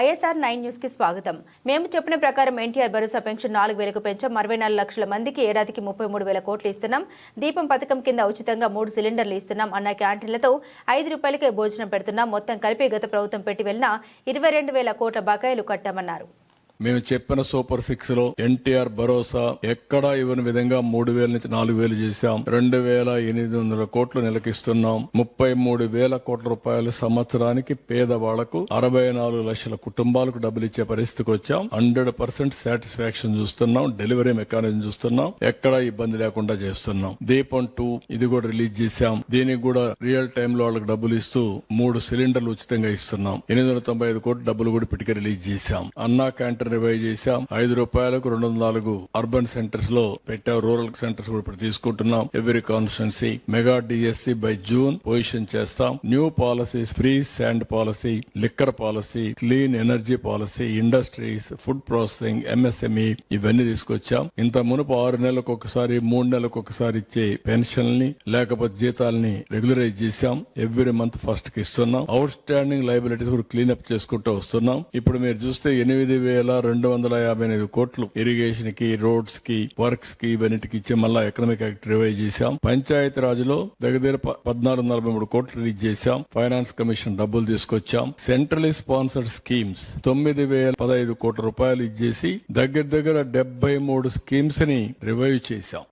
ISR 9 news కి స్వాగతం. మేము చెప్పిన ప్రకారం ఎన్టీఆర్ భరోసా పెన్షన్ 4,000కు పెంచాం. 64 లక్షల మందికి ఏడాదికి 33,000 కోట్లు ఇస్తున్నాం. దీపం పథకం కింద ఉచితంగా 3 సిలిండర్లు ఇస్తున్నాం. అన్న క్యాంటీన్లతో ₹5కే భోజనం పెడుతున్నాం. మొత్తం కలిపి గత ప్రభుత్వం పెట్టి వెళ్లిన 22,000 కోట్ల బకాయిలు కట్టామన్నారు. మేము చెప్పిన సూపర్ 6 లో ఎన్టీఆర్ భరోసా ఎక్కడా ఇవ్వని విధంగా 3,000 నుంచి 4,000 చేశాం. 2,800 కోట్లు నెలకిస్తున్నాం. 33,000 కోట్ల రూపాయలు సంవత్సరానికి పేదవాళ్లకు 64 లక్షల కుటుంబాలకు డబ్బులు ఇచ్చే పరిస్థితికి వచ్చాం. 100% సాటిస్ఫాక్షన్ చూస్తున్నాం. డెలివరీ మెకానిజం చూస్తున్నాం. ఎక్కడా ఇబ్బంది లేకుండా చేస్తున్నాం. దీపం 2 ఇది కూడా రిలీజ్ చేశాం. దీనికి కూడా రియల్ టైమ్ లో వాళ్ళకి డబ్బులు ఇస్తూ 3 సిలిండర్లు ఉచితంగా ఇస్తున్నాం. 895 కోట్లు డబ్బులు కూడా ఇప్పటికే రిలీజ్ చేశాం. అన్నా క్యాంటీన్ రివైవ్ చేశాం. ₹5కు 204 అర్బన్ సెంటర్స్ లో పెట్టాం. రూరల్ సెంటర్స్ కూడా ఇప్పుడు తీసుకుంటున్నాం. Every constituency mega DSC by June position చేస్తాం. New policies, free sand policy, liquor policy, clean energy policy, industries, food processing, MSME ఇవన్నీ తీసుకొచ్చాం. ఇంత మునుపు 6 నెలలకు ఒకసారి 3 నెలలకు ఒకసారి ఇచ్చే పెన్షన్లని లేకపోతే జీతాలని రెగ్యులరైజ్ చేశాం. ఎవ్రీ మంత్ ఫస్ట్ కి ఇస్తున్నాం. అవుట్ స్టాండింగ్ లయబిలిటీస్ కూడా క్లీన్అప్ చేసుకుంటూ వస్తున్నాం. ఇప్పుడు మీరు చూస్తే 8,258 కోట్లు ఇరిగేషన్ కి, రోడ్స్ కి, వర్క్స్ కి ఇవన్నిటికి ఇచ్చే మళ్ళా ఎకనామిక్ యాక్ట్ రివైజ్ చేశాం. పంచాయతీ రాజ్ లో దగ్గర 1443 కోట్లు రిలీజ్ చేశాం. ఫైనాన్స్ కమిషన్ డబ్బులు తీసుకొచ్చాం. సెంట్రలీ స్పాన్సర్డ్ స్కీమ్స్ 9,015 కోట్ల రూపాయలు ఇచ్చేసి దగ్గర 73 స్కీమ్స్ ని రివైవ్ చేశాం.